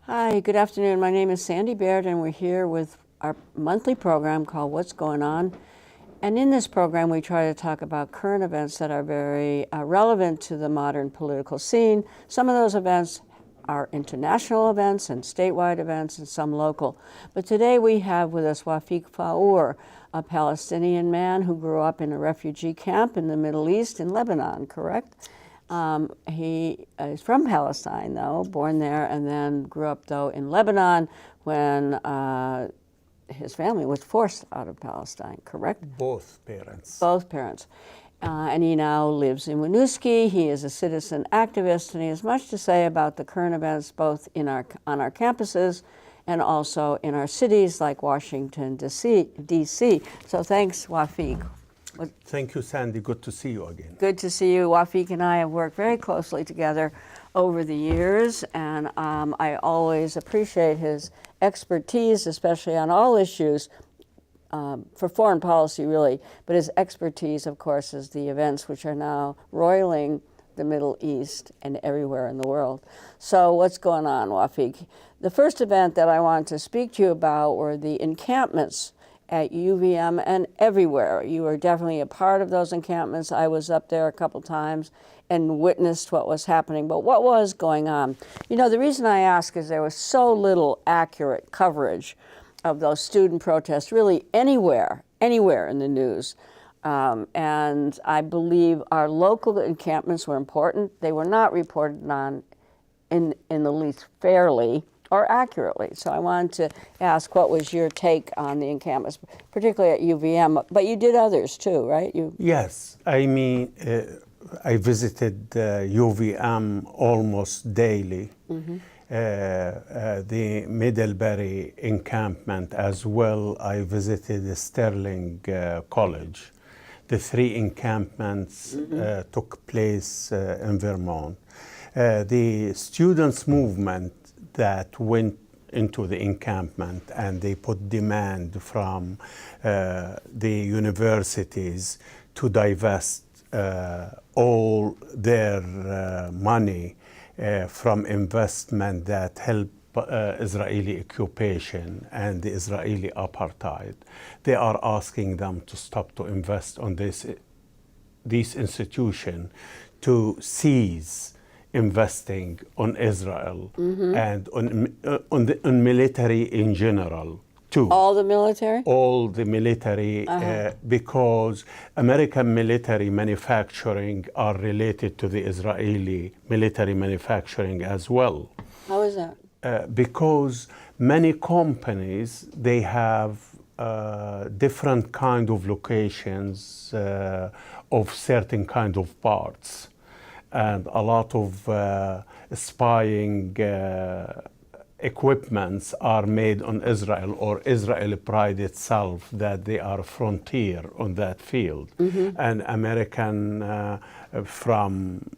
Hi, good afternoon. My name is Sandy Baird, and we're here with our monthly program called What's Going On. And in this program, we try to talk about current events that are very relevant to the modern political scene. Some of those events are international events and statewide events and some local. But today we have with us Wafic Faour, a Palestinian man who grew up in a refugee camp in the Middle East in Lebanon, correct? He is from Palestine, though, born there, and then grew up, though, in Lebanon when his family was forced out of Palestine, correct? Both parents. Both parents. And he now lives in Winooski. He is a citizen activist, and he has much to say about the current events both on our campuses and also in our cities like Washington, D.C. So thanks, Wafic. Thank you, Sandy. Good to see you again. Good to see you. Wafic and I have worked very closely together over the years, and I always appreciate his expertise, especially on all issues for foreign policy, really. But his expertise, of course, is the events which are now roiling the Middle East and everywhere in the world. So what's going on, Wafic? The first event that I wanted to speak to you about were the encampments at UVM and everywhere. You were definitely a part of those encampments. I was up there a couple times and witnessed what was happening. But what was going on? You know, the reason I ask is there was so little accurate coverage of those student protests, really anywhere in the news. And I believe our local encampments were important. They were not reported on in the least fairly or accurately. So I wanted to ask, what was your take on the encampments, particularly at UVM? But you did others too, right? Yes. I mean, I visited UVM almost daily. Mm-hmm. The Middlebury encampment as well. I visited the Sterling College. The three encampments took place in Vermont. The students' movement that went into the encampment, and they put demand from the universities to divest all their money from investment that help Israeli occupation and the Israeli apartheid. They are asking them to stop to invest on these institutions, to cease investing on Israel and on military in general too. All the military? All the military, because American military manufacturing are related to the Israeli military manufacturing as well. How is that? Because many companies, they have different kind of locations of certain kind of parts. And a lot of spying equipments are made on Israel, or Israel pride itself that they are frontier on that field. Mm-hmm. And American from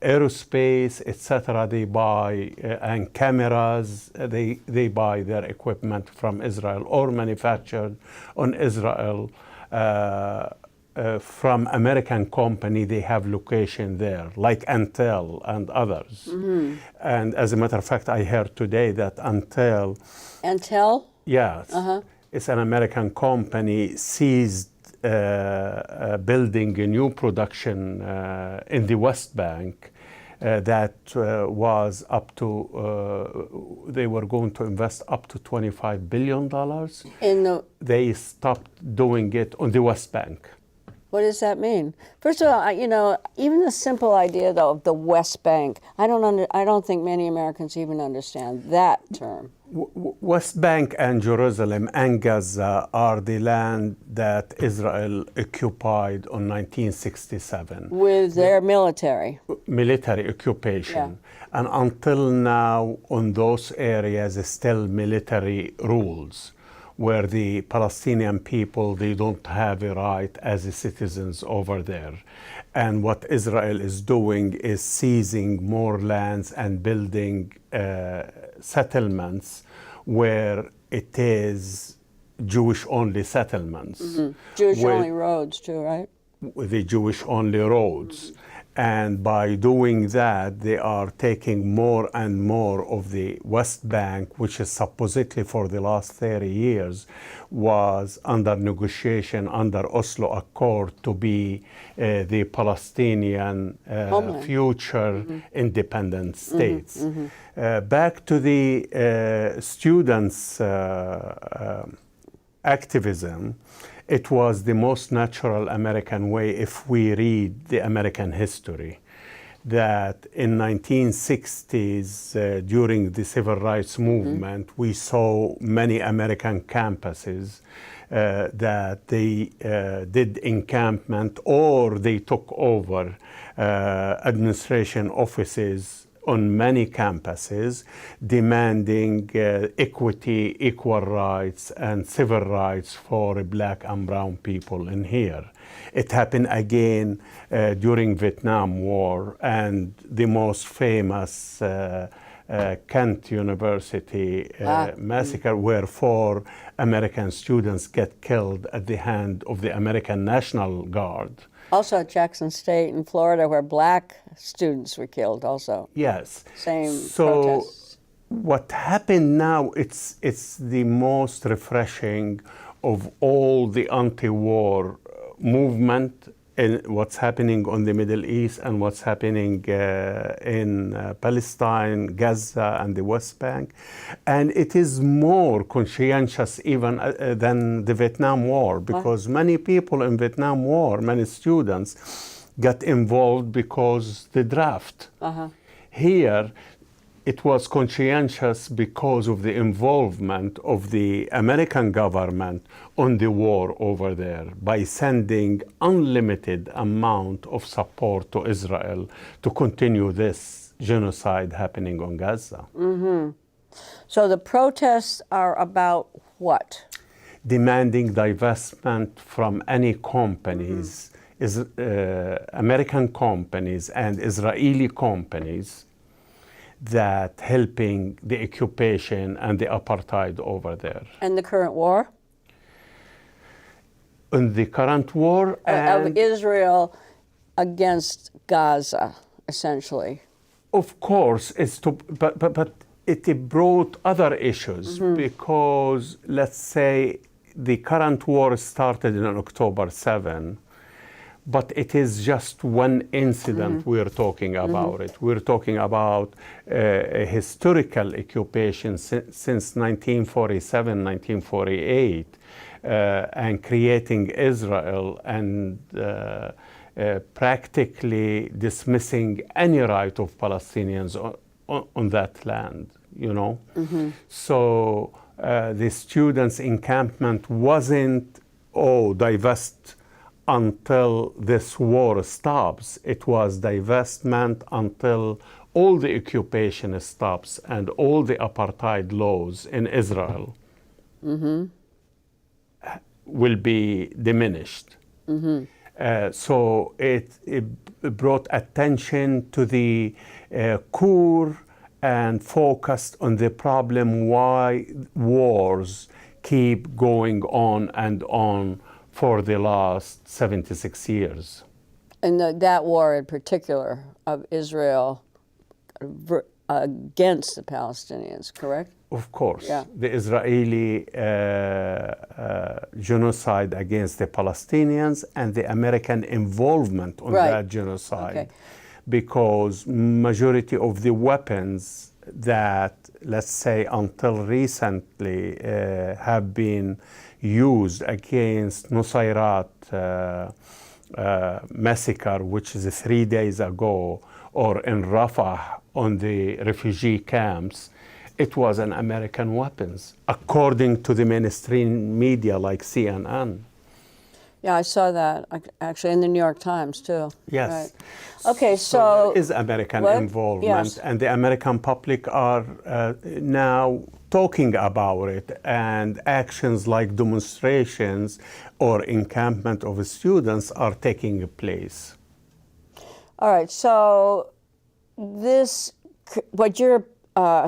aerospace, etc., they buy and cameras, they buy their equipment from Israel or manufactured on Israel. From American company, they have location there, like Intel and others. Mm-hmm. And as a matter of fact, I heard today that Intel? Yes. It's an American company, seized building a new production in the West Bank that was up to, they were going to invest up to $25 billion. They stopped doing it on the West Bank. What does that mean? First of all, you know, even the simple idea, though, of the West Bank, I don't think many Americans even understand that term. West Bank and Jerusalem and Gaza are the land that Israel occupied in 1967. With their military occupation. Yeah. And until now, on those areas, still military rules, where the Palestinian people, they don't have a right as citizens over there. And what Israel is doing is seizing more lands and building settlements where it is Jewish-only settlements. Mm-hmm. Jewish-only roads too, right? The Jewish-only roads. And by doing that, they are taking more and more of the West Bank, which is supposedly for the last 30 years was under negotiation under Oslo Accord to be the Palestinian future independent states. Back to the students' activism, it was the most natural American way if we read the American history, that in 1960s, during the civil rights movement, we saw many American campuses that they did encampment or they took over administration offices on many campuses, demanding equity, equal rights, and civil rights for Black and brown people in here. It happened again during Vietnam War, and the most famous Kent University massacre, where 4 American students get killed at the hand of the American National Guard. Also at Jackson State in Florida, where Black students were killed also. Yes. Same so protests. What happened now, it's the most refreshing of all the anti-war movement in what's happening on the Middle East and what's happening in Palestine, Gaza, and the West Bank. And it is more conscientious even than the Vietnam War, because many people in Vietnam War, many students, got involved because the draft. Here, it was conscientious because of the involvement of the American government on the war over there by sending unlimited amount of support to Israel to continue this genocide happening on Gaza. So the protests are about what? Demanding divestment from any companies, American companies and Israeli companies, that helping the occupation and the apartheid over there. And the current war? In the current war Of Israel against Gaza, essentially. Of course, it's to, but it brought other issues because, let's say, the current war started on October 7, but it is just one incident we're talking about it. We're talking about a historical occupation since 1947, 1948, and creating Israel and practically dismissing any right of Palestinians on that land, you know? So the students' encampment wasn't, divest until this war stops. It was divestment until all the occupation stops and all the apartheid laws in Israel will be diminished. So it brought attention to the core and focused on the problem why wars keep going on and on for the last 76 years. And that war in particular of Israel against the Palestinians, correct? Of course. Yeah. The Israeli genocide against the Palestinians and the American involvement on that genocide. Because majority of the weapons that, let's say, until recently have been used against Nusayrat massacre, which is 3 days ago, or in Rafah on the refugee camps, it was an American weapons, according to the mainstream media like CNN. Yeah, I saw that actually in the New York Times too. Yes. Right. Okay, so there is American involvement, yes. And the American public are now talking about it, and actions like demonstrations or encampment of students are taking place. All right, so what you're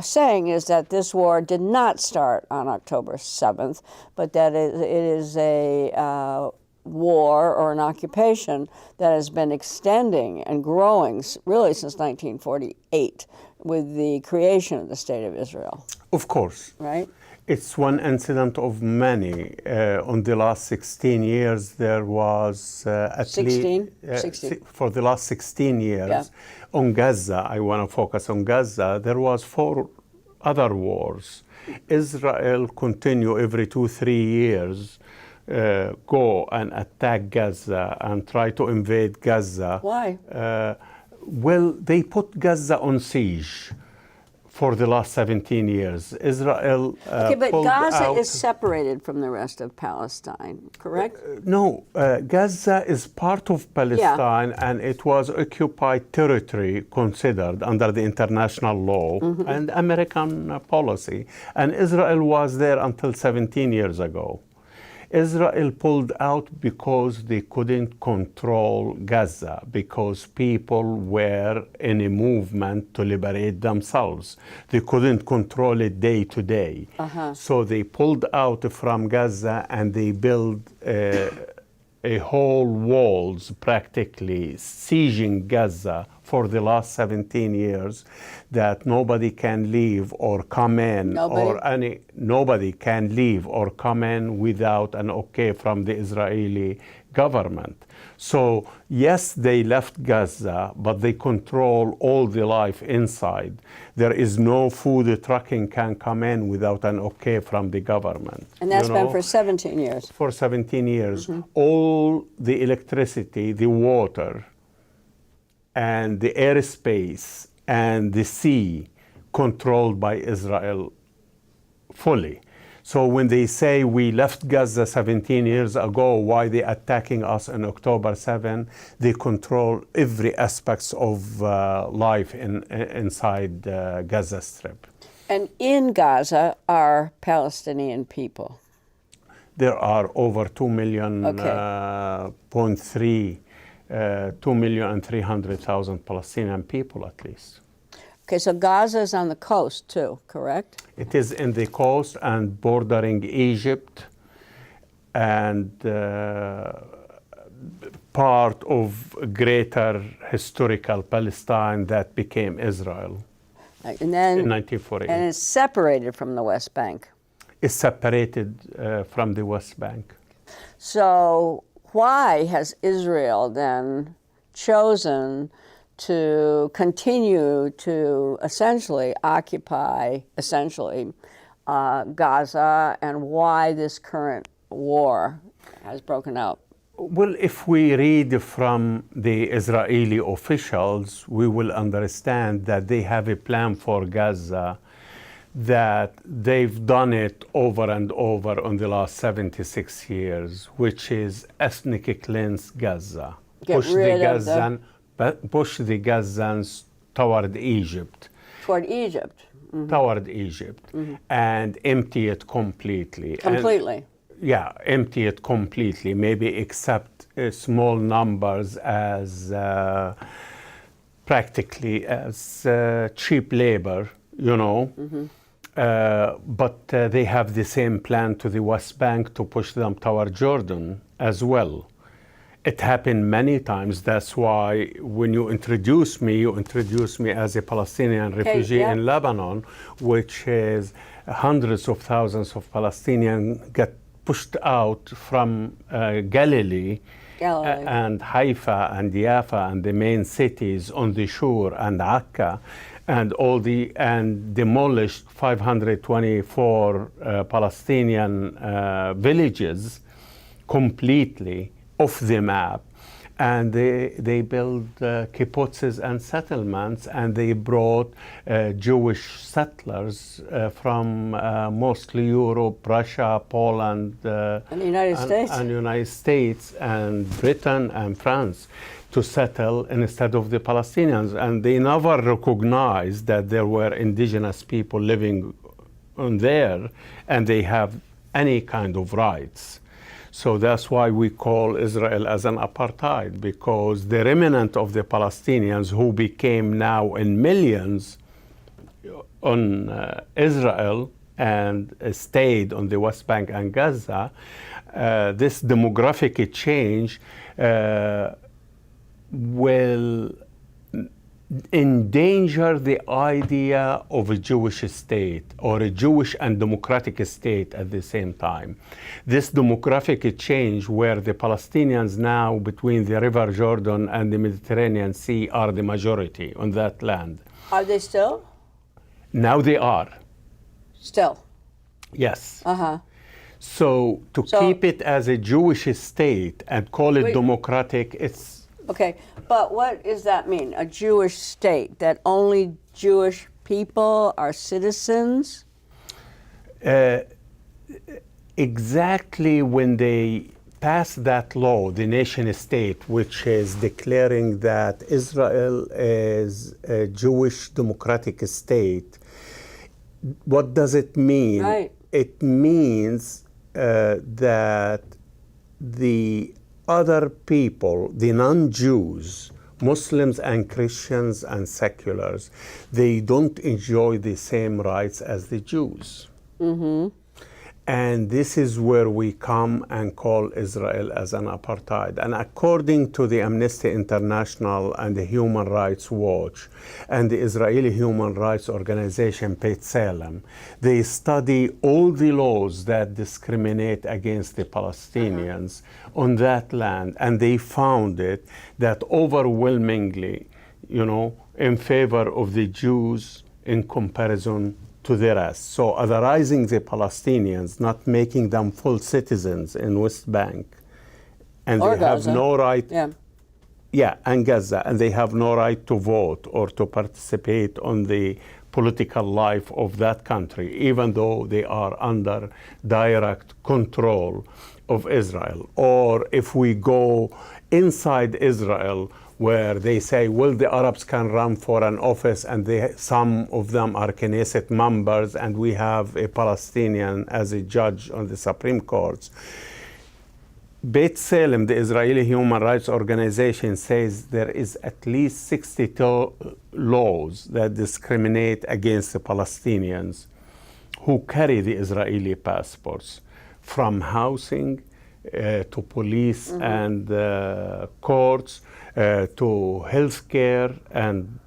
saying is that this war did not start on October 7th, but that it is a war or an occupation that has been extending and growing really since 1948 with the creation of the State of Israel, Of course. right? It's one incident of many. On the last 16 years, there was at 16? least 16. For the last 16 years Yeah. on Gaza. I want to focus on Gaza. There was 4 other wars. Israel continue every 2-3 years go and attack Gaza and try to invade Gaza. Why? Well, they put Gaza on siege for the last 17 years. Israel Okay, but pulled Gaza out. is separated from the rest of Palestine, correct? No, Gaza is part of Palestine, and it was occupied territory considered under the international law and American policy. And Israel was there until 17 years ago. Israel pulled out because they couldn't control Gaza, because people were in a movement to liberate themselves. They couldn't control it day to day. So they pulled out from Gaza and they built a whole walls, practically sieging Gaza for the last 17 years, that nobody can leave or come in, nobody can leave or come in without an okay from the Israeli government. So yes, they left Gaza, but they control all the life inside. There is no food trucking can come in without an okay from the government. And that's been for 17 years. For 17 years. All the electricity, the water, and the airspace and the sea controlled by Israel fully. So when they say we left Gaza 17 years ago, why they attacking us on October 7? They control every aspect of life inside Gaza Strip. And in Gaza are Palestinian people. There are over 2 million, Okay. 2,300,000 Palestinian people at least. Okay, so Gaza is on the coast too, correct? It is in the coast and bordering Egypt and part of greater historical Palestine that became Israel And then, in 1948. and it's separated from the West Bank. It's separated from the West Bank. So why has Israel then chosen to continue to essentially occupy Gaza, and why this current war has broken out? Well, if we read from the Israeli officials, we will understand that they have a plan for Gaza, that they've done it over and over in the last 76 years, which is ethnic cleanse Gaza. Push the Gazans toward Egypt. Toward Egypt. Toward Egypt, and empty it completely. Completely. Empty it completely, maybe except small numbers as practically as cheap labor, but they have the same plan to the West Bank to push them toward Jordan as well. It happened many times. That's why when you introduce me as a Palestinian refugee in Lebanon, which is hundreds of thousands of Palestinians get pushed out from Galilee. And Haifa and Jaffa and the main cities on the shore and Akka, and demolished 524 Palestinian villages completely off the map, and they built kibbutzes and settlements, and they brought Jewish settlers from mostly Europe, Russia, Poland, and the United States, and Britain and France to settle instead of the Palestinians. And they never recognized that there were indigenous people living on there, and they have any kind of rights. So that's why we call Israel as an apartheid, because the remnant of the Palestinians who became now in millions on Israel and stayed on the West Bank and Gaza, this demographic change will endanger the idea of a Jewish state or a Jewish and democratic state at the same time. This demographic change where the Palestinians now between the River Jordan and the Mediterranean Sea are the majority on that land. Are they still? Now they are. Still. Yes. Uh-huh. So to keep it as a Jewish state and call it democratic, it's... Okay, but what does that mean? A Jewish state, that only Jewish people are citizens? Exactly when they passed that law, the nation state, which is declaring that Israel is a Jewish democratic state, what does it mean? Right. It means that the other people, the non-Jews, Muslims and Christians and seculars, they don't enjoy the same rights as the Jews. Mm-hmm. And this is where we come and call Israel as an apartheid. And according to the Amnesty International and the Human Rights Watch and the Israeli Human Rights Organization, B'Tselem, they study all the laws that discriminate against the Palestinians on that land. And they found it that overwhelmingly, in favor of the Jews in comparison to the rest. So otherizing the Palestinians, not making them full citizens in West Bank, and or they Gaza. have no right. Yeah, and Gaza, and they have no right to vote or to participate on the political life of that country, even though they are under direct control of Israel. Or if we go inside Israel, where they say, well, the Arabs can run for an office and some of them are Knesset members, and we have a Palestinian as a judge on the Supreme Court. B'Tselem, the Israeli Human Rights Organization, says there is at least 62 laws that discriminate against the Palestinians who carry the Israeli passports, from housing to police and courts, to healthcare and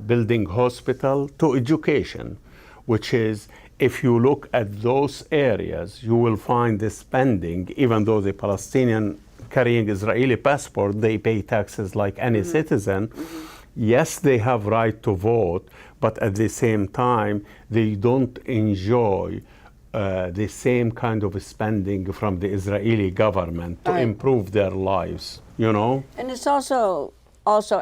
building hospital, to education, which is, if you look at those areas, you will find the spending, even though the Palestinian carrying Israeli passport, they pay taxes like any citizen. Yes, they have right to vote, but at the same time, they don't enjoy the same kind of spending from the Israeli government to improve their lives, And it's also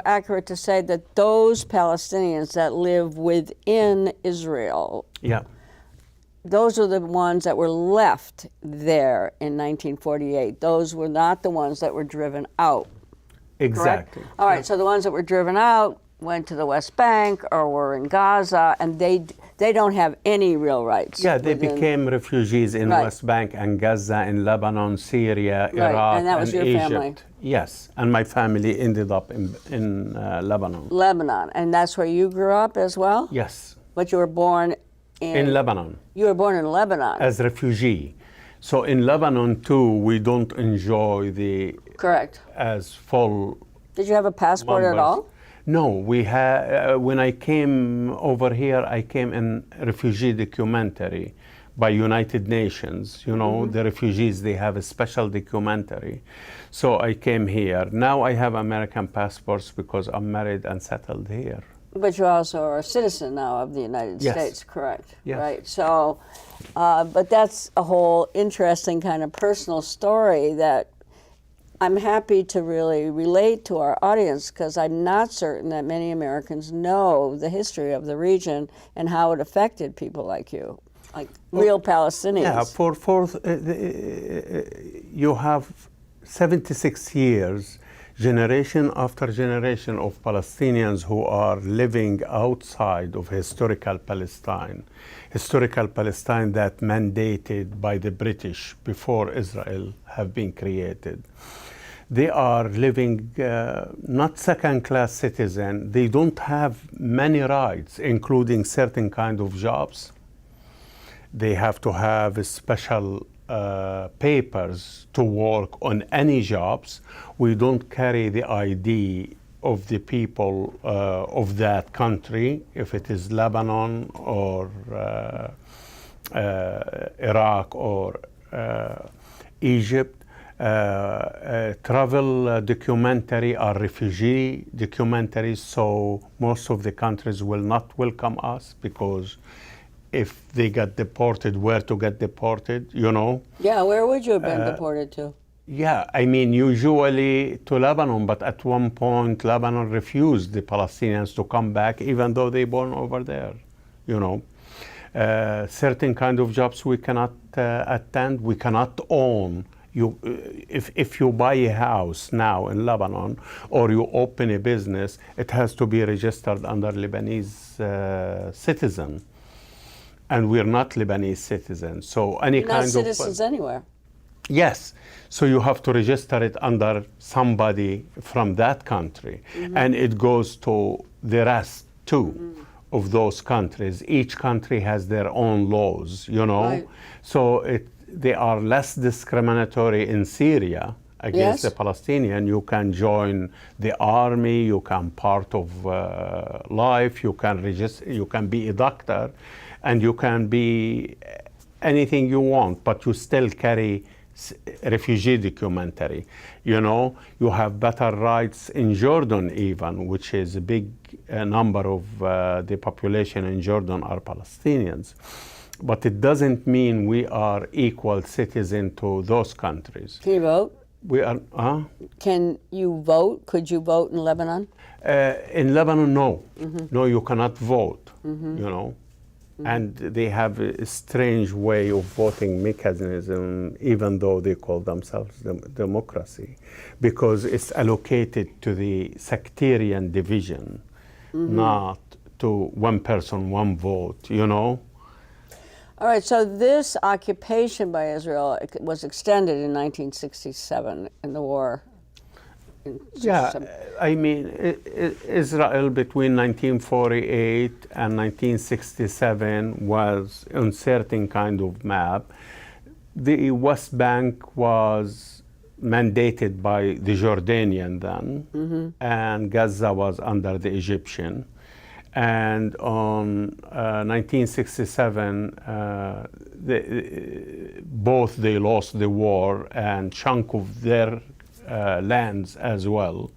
accurate to say that those Palestinians that live within Israel, those are the ones that were left there in 1948. Those were not the ones that were driven out. Exactly. Correct? All right, so the ones that were driven out went to the West Bank or were in Gaza, and they don't have any real rights. Yeah, they became refugees in West Bank and Gaza, in Lebanon, Syria, Iraq, and that was your Egypt. family. Yes, and my family ended up in Lebanon. Lebanon, and that's where you grew up as well? Yes. But you were born in Lebanon. You were born in Lebanon. As refugee. So in Lebanon too, we don't enjoy the... Correct. As full... Did you have a passport at all? No, we had. When I came over here, I came in refugee documentary by United Nations. The refugees, they have a special documentary. So I came here. Now I have American passports because I'm married and settled here. But you also are a citizen now of the United States, correct? Yes. Right. So, but that's a whole interesting kind of personal story that I'm happy to really relate to our audience, because I'm not certain that many Americans know the history of the region and how it affected people like you, like real Palestinians. Yeah, you have 76 years, generation after generation of Palestinians who are living outside of historical Palestine that mandated by the British before Israel have been created. They are living not second-class citizen. They don't have many rights, including certain kind of jobs. They have to have special papers to work on any jobs. We don't carry the ID of the people of that country, if it is Lebanon or Iraq or Egypt. Travel documentary are refugee documentaries, so most of the countries will not welcome us, because if they get deported, where to get deported, you know? Yeah, where would you have been deported to? Yeah, I mean, usually to Lebanon, but at one point, Lebanon refused the Palestinians to come back, even though they born over there, you know. Certain kind of jobs we cannot attend, we cannot own. If you buy a house now in Lebanon, or you open a business, it has to be registered under Lebanese citizen. And we're not Lebanese citizens, so any You're kind not citizens of anywhere. yes, so you have to register it under somebody from that country, and it goes to the rest too of those countries. Each country has their own laws, you know. Right. So they are less discriminatory in Syria against Yes. the Palestinian. You can join the army, you can part of life, you can register, you can be a doctor, and you can be anything you want, but you still carry refugee documentary. You know, you have better rights in Jordan even, which is a big number of the population in Jordan are Palestinians. But it doesn't mean we are equal citizens to those countries. Can you vote? We are, Can you vote? Could you vote in Lebanon? in Lebanon, no. No, you cannot vote, you know. And they have a strange way of voting mechanism, even though they call themselves democracy, because it's allocated to the sectarian division, not to one person, one vote, you know? All right, so this occupation by Israel was extended in 1967 in the war. Yeah, I mean, Israel between 1948 and 1967 was on certain kind of map. The West Bank was mandated by the Jordanian then, and Gaza was under the Egyptian. And on 1967, both they lost the war, and chunk of their lands as well.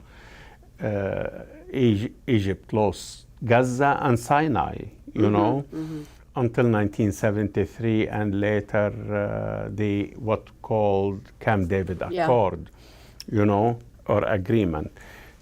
Egypt lost Gaza and Sinai, you know, until 1973, and later the what called Camp David Accord, you know, or agreement.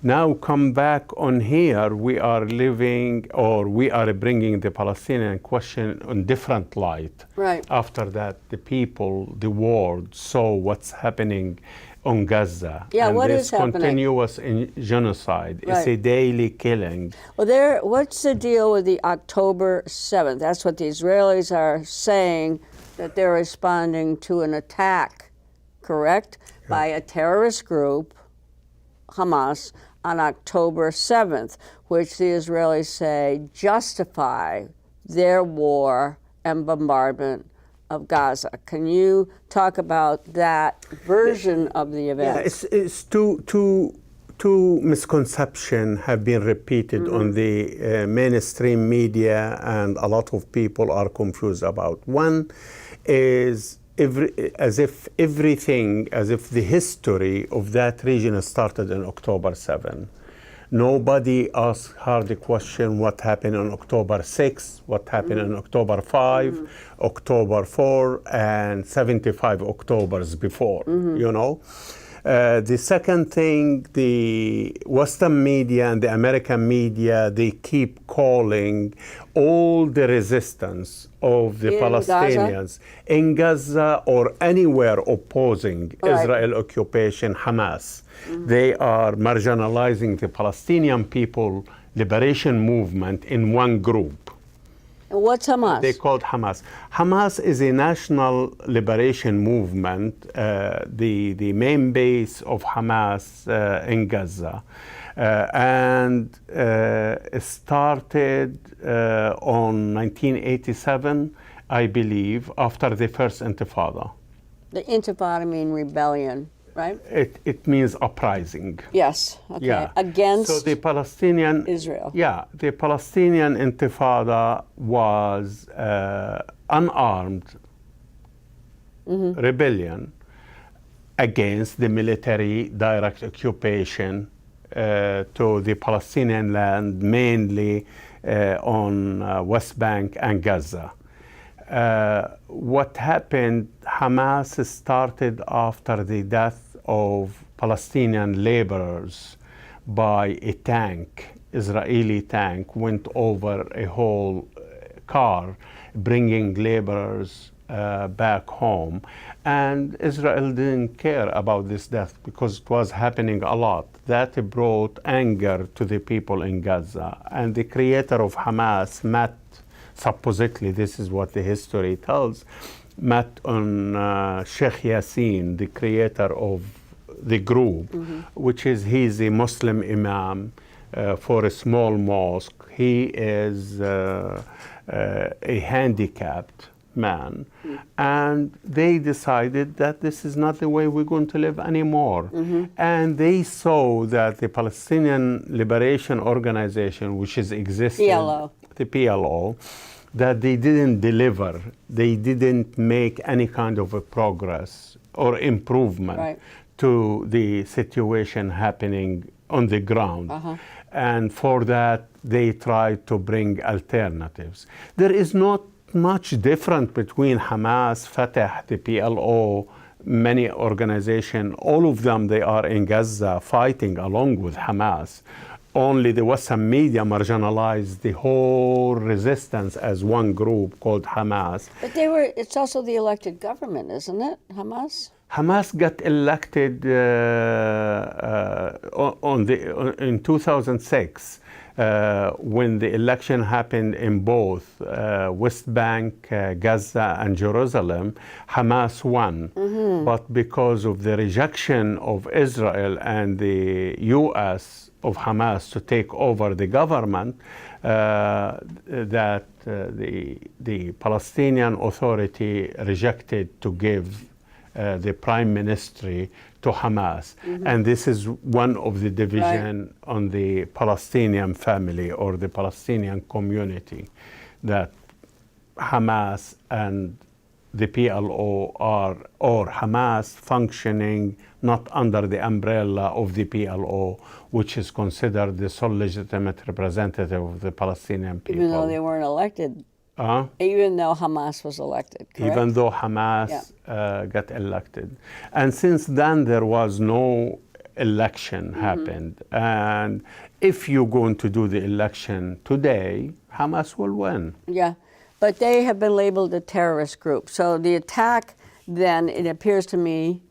Now come back on here, we are living, or we are bringing the Palestinian question on different light. Right. After that, the people, the world saw what's happening on Gaza. Yeah, and what this is happening? continuous genocide. Right. It's a daily killing. Well, what's the deal with the October 7th? That's what the Israelis are saying, that they're responding to an attack, correct, by a terrorist group, Hamas, on October 7th, which the Israelis say justify their war and bombardment of Gaza. Can you talk about that version of the event? Yeah, it's two misconceptions have been repeated on the mainstream media, and a lot of people are confused about. One is as if the history of that region started on October 7. Nobody asked her the question what happened on October 6, what happened on October 5, October 4, and 75 Octobers before, you know. The second thing, the Western media and the American media, they keep calling all the resistance of the Palestinians in Gaza or anywhere opposing Israel occupation, Hamas. They are marginalizing the Palestinian people liberation movement in one group. And what's Hamas? They called Hamas. Hamas is a national liberation movement, the main base of Hamas in Gaza. And started on 1987 I believe, after the first Intifada. The Intifada mean rebellion, right? It means uprising. Yes. Okay. Yeah. Against so the Palestinian Israel. Yeah, the Palestinian Intifada was unarmed rebellion against the military direct occupation to the Palestinian land, mainly on West Bank and Gaza. What happened, Hamas started after the death of Palestinian laborers by a tank, Israeli tank, went over a whole car, bringing laborers back home. And Israel didn't care about this death because it was happening a lot. That brought anger to the people in Gaza. And the creator of Hamas met, supposedly, this is what the history tells, met on Sheikh Yassin, the creator of the group, which is, he's a Muslim imam for a small mosque. He is a handicapped man. And they decided that this is not the way we're going to live anymore. And they saw that the Palestinian Liberation Organization, which is existing, PLO. the PLO, that they didn't deliver. They didn't make any kind of a progress or improvement to the situation happening on the ground. And for that, they tried to bring alternatives. There is not much different between Hamas, Fatah, the PLO, many organizations. All of them, they are in Gaza fighting along with Hamas. Only the Western media marginalized the whole resistance as one group called Hamas. But it's also the elected government, isn't it, Hamas? Hamas got elected in 2006 when the election happened in both West Bank, Gaza, and Jerusalem. Hamas won. But because of the rejection of Israel and the U.S. of Hamas to take over the government, that the Palestinian Authority rejected to give the prime ministry to Hamas. And this is one of the division on the Palestinian family or the Palestinian community, that Hamas and the PLO are, or Hamas functioning not under the umbrella of the PLO, which is considered the sole legitimate representative of the Palestinian people. Even though they weren't elected. Even though Hamas was elected, correct? Even though Hamas got elected. And since then, there was no election happened. And if you're going to do the election today, Hamas will win. Yeah, but they have been labeled a terrorist group. So the attack then, it appears to me,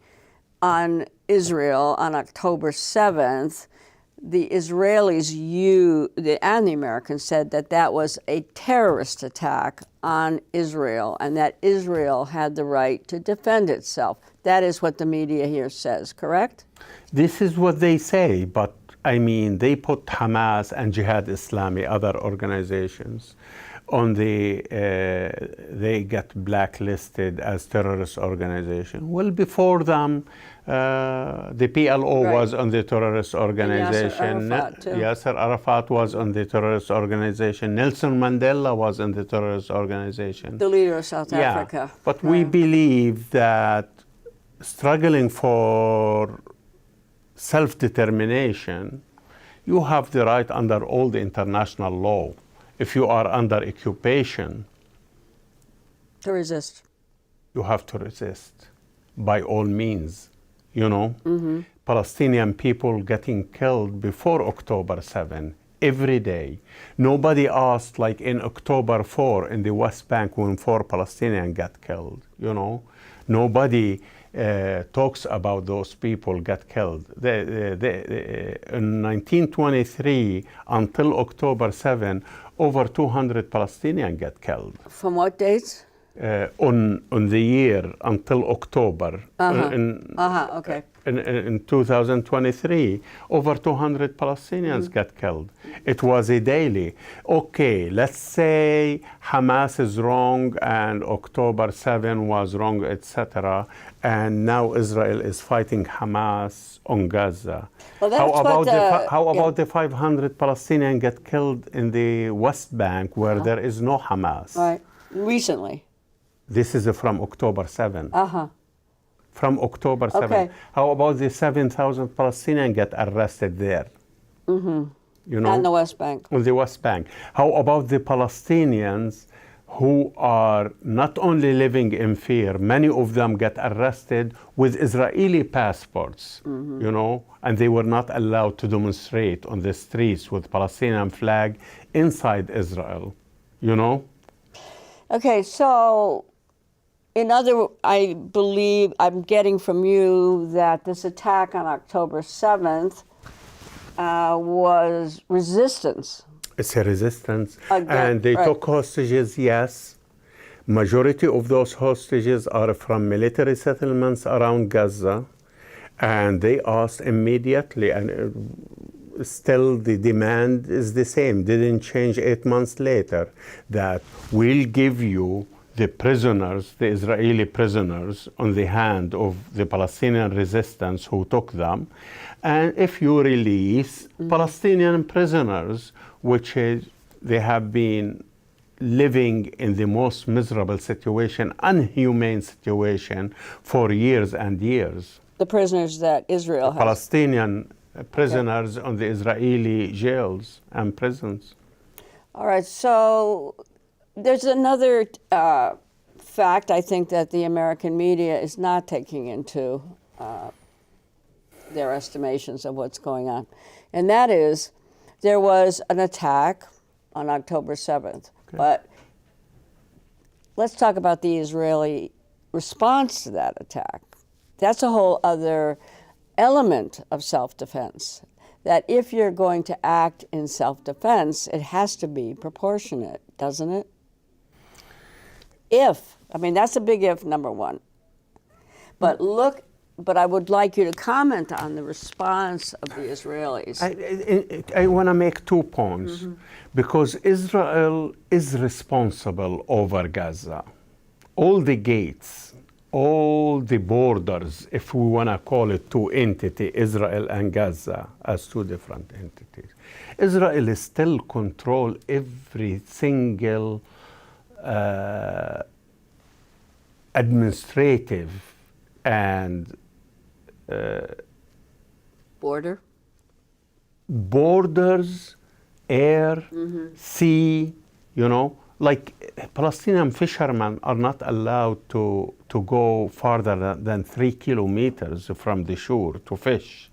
on Israel on October 7th, the Israelis and the Americans said that that was a terrorist attack on Israel and that Israel had the right to defend itself. That is what the media here says, correct? This is what they say, but I mean, they put Hamas and Jihad Islami, other organizations, on the, they get blacklisted as terrorist organization. Well, before them, the PLO was on the terrorist organization. Yasser Arafat was on the terrorist organization. Nelson Mandela was on the terrorist organization. The leader of South Africa. But we believe that struggling for self-determination, you have the right under all the international law. If you are under occupation, to resist, you have to resist by all means. You know, Palestinian people getting killed before October 7 every day. Nobody asked, like in October 4 in the West Bank when 4 Palestinians got killed. You know, nobody talks about those people got killed. In 1923 until October 7, over 200 Palestinians got killed. From what dates? On the year until October. Okay. in 2023, over 200 Palestinians got killed. It was a daily. Okay, let's say Hamas is wrong and October 7 was wrong, etc. And now Israel is fighting Hamas on Gaza. Well, that's How about the 500 Palestinians get killed in the West Bank where there is no Hamas? Right. Recently. This is from October 7. Uh-huh. From October 7. Okay. How about the 7,000 Palestinians get arrested there? You know, On the West Bank. on the West Bank. How about the Palestinians who are not only living in fear, many of them get arrested with Israeli passports, you know, and they were not allowed to demonstrate on the streets with Palestinian flag inside Israel, you know? Okay, so I believe I'm getting from you that this attack on October 7th was resistance. It's a resistance. Again, And they right. took hostages, yes. Majority of those hostages are from military settlements around Gaza. And they asked immediately, and still the demand is the same, didn't change 8 months later, that we'll give you the prisoners, the Israeli prisoners, on the hand of the Palestinian resistance who took them. And if you release Palestinian prisoners, which is, they have been living in the most miserable situation, unhumane situation for years and years. The prisoners that Israel has. Palestinian prisoners on the Israeli jails and prisons. All right, so there's another fact I think that the American media is not taking into their estimations of what's going on. And that is, there was an attack on October 7th. Okay. But let's talk about the Israeli response to that attack. That's a whole other element of self-defense, that if you're going to act in self-defense, it has to be proportionate, doesn't it? That's a big if, number one. But I would like you to comment on the response of the Israelis. I want to make 2 points, because Israel is responsible over Gaza. All the gates, all the borders, if we want to call it 2 entities, Israel and Gaza, as 2 different entities. Israel is still control every single administrative and borders, air, sea, you know, like Palestinian fishermen are not allowed to go farther than 3 kilometers from the shore to fish,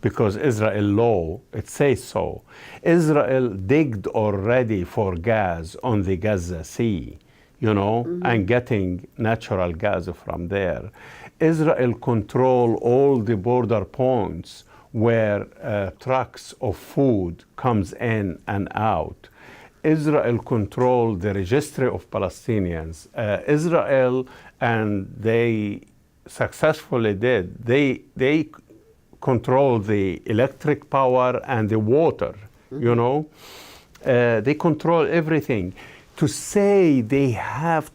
because Israel law, it says so. Israel digged already for gas on the Gaza Sea, you know, and getting natural gas from there. Israel control all the border points where trucks of food comes in and out. Israel control the registry of Palestinians. Israel, and they successfully did, they control the electric power and the water, you know. They control everything. To say they have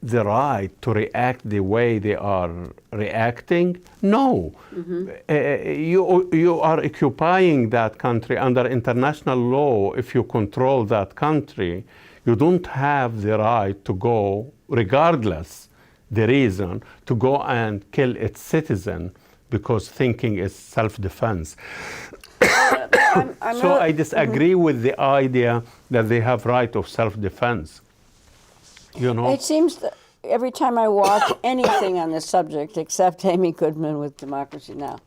the right to react the way they are reacting, no. You are occupying that country under international law. If you control that country, you don't have the right to go, regardless the reason, to go and kill its citizen because thinking is self-defense. So I disagree with the idea that they have right of self-defense. You know? It seems that every time I watch anything on this subject, except Amy Goodman with Democracy Now!,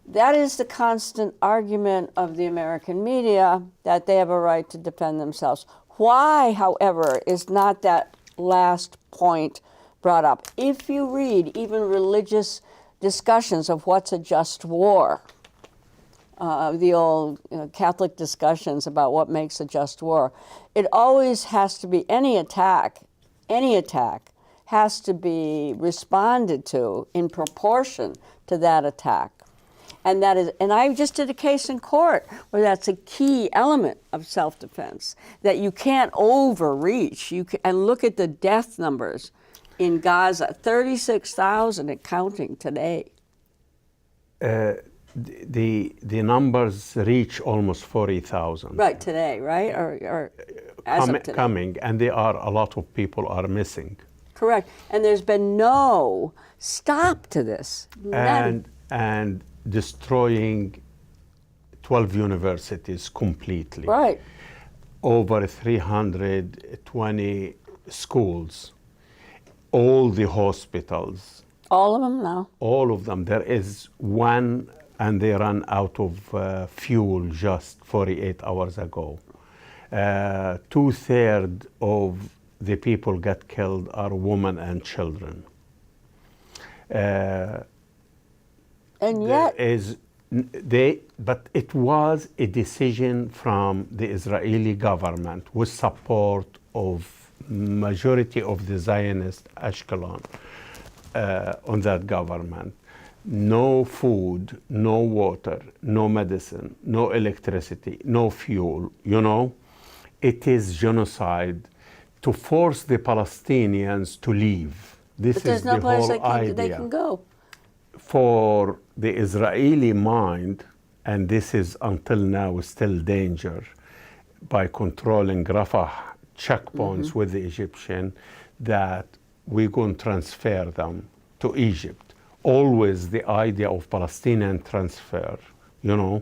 that is the constant argument of the American media, that they have a right to defend themselves. Why, however, is not that last point brought up? If you read even religious discussions of what's a just war, the old Catholic discussions about what makes a just war, it always has to be, any attack has to be responded to in proportion to that attack. And I just did a case in court where that's a key element of self-defense, that you can't overreach. And look at the death numbers in Gaza, 36,000 and counting today. The numbers reach almost 40,000. Right, today, right? Or as of today. Coming, and there are a lot of people are missing. Correct. And there's been no stop to this. And destroying 12 universities completely. Right. Over 320 schools, all the hospitals. All of them now? All of them. There is one, and they ran out of fuel just 48 hours ago. 2/3 of the people get killed are women and children. And yet, but it was a decision from the Israeli government with support of majority of the Zionist Ashkelon on that government. No food, no water, no medicine, no electricity, no fuel, you know. It is genocide to force the Palestinians to leave. This but there's is no the place whole idea. they can go. For the Israeli mind, and this is until now still danger, by controlling Rafah checkpoints with the Egyptian, that we're going to transfer them to Egypt. Always the idea of Palestinian transfer, you know,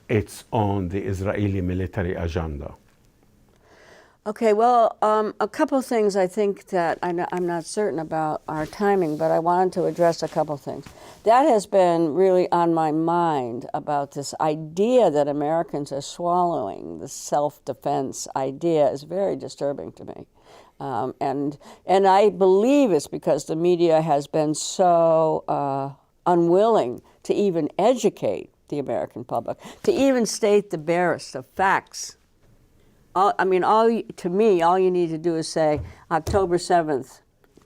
it's on the Israeli military agenda. Okay, well, a couple things I think that I'm not certain about our timing, but I wanted to address a couple things. That has been really on my mind about this idea that Americans are swallowing. The self-defense idea is very disturbing to me. And I believe it's because the media has been so unwilling to even educate the American public, to even state the barest of facts. To me, all you need to do is say, October 7th,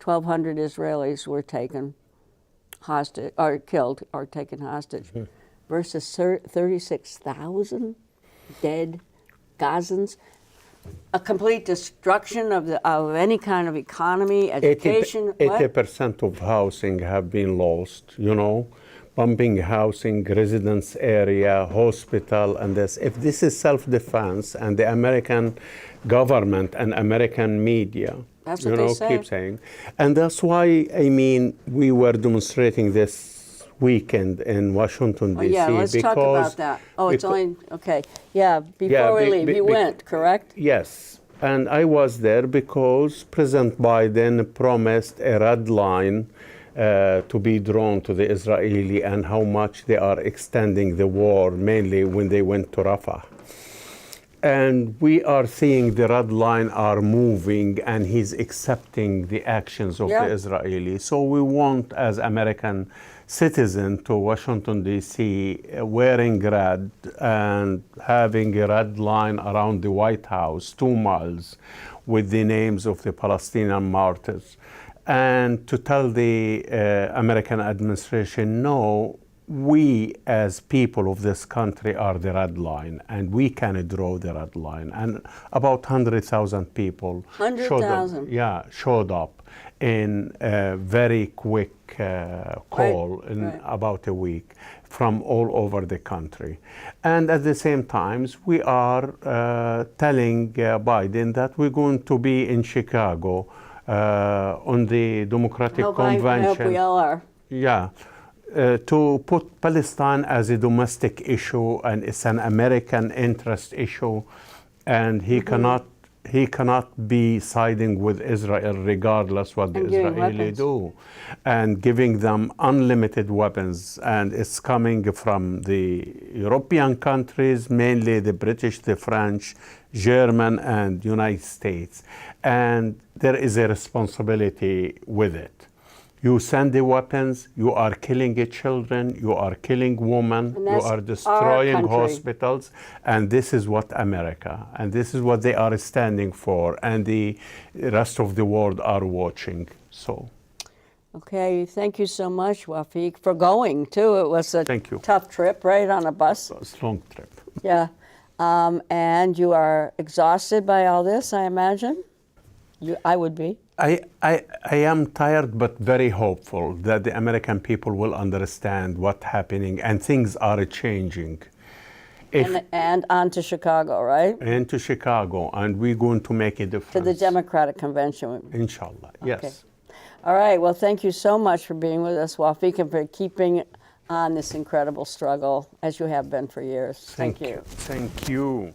1,200 Israelis were taken hostage, or killed, or taken hostage, versus 36,000 dead Gazans. A complete destruction of any kind of economy, education. 80% of housing have been lost, you know. Bombing housing, residence area, hospital, and this. If this is self-defense, and the American government and American media, that's what they say. Keep saying, and that's why we were demonstrating this weekend in Washington D.C. Yeah, let's talk about that. Oh, it's only okay. Yeah, before we leave, you went, correct? Yes, and I was there because President Biden promised a red line to be drawn to the Israeli, and how much they are extending the war, mainly when they went to Rafah. And we are seeing the red line are moving, and he's accepting the actions of the Israeli. So we want, as American citizen, to Washington, D.C., wearing red and having a red line around the White House, 2 miles, with the names of the Palestinian martyrs. And to tell the American administration, no, we as people of this country are the red line, and we can draw the red line. And about 100,000 people showed up in a very quick call in about a week from all over the country. And at the same time, we are telling Biden that we're going to be in Chicago on the Democratic Convention. I hope we all are. Yeah, to put Palestine as a domestic issue, and it's an American interest issue, and he cannot be siding with Israel regardless what the Israelis do, and giving them unlimited weapons. And it's coming from the European countries, mainly the British, the French, German, and United States. And there is a responsibility with it. You send the weapons, you are killing children, you are killing women, you are destroying hospitals, and this is what America, and this is what they are standing for, and the rest of the world are watching. So Okay, thank you so much, Wafic, for going too. It was a Thank you. tough trip, right, on a bus. It's a long trip. Yeah. And you are exhausted by all this, I imagine? I would be. I am tired but very hopeful that the American people will understand what's happening and things are changing. And on to Chicago, right? And to Chicago, and we're going to make a difference. To the Democratic Convention. Inshallah, yes. Okay. All right, well, thank you so much for being with us, Wafic, and for keeping on this incredible struggle as you have been for years. Thank you. Thank you.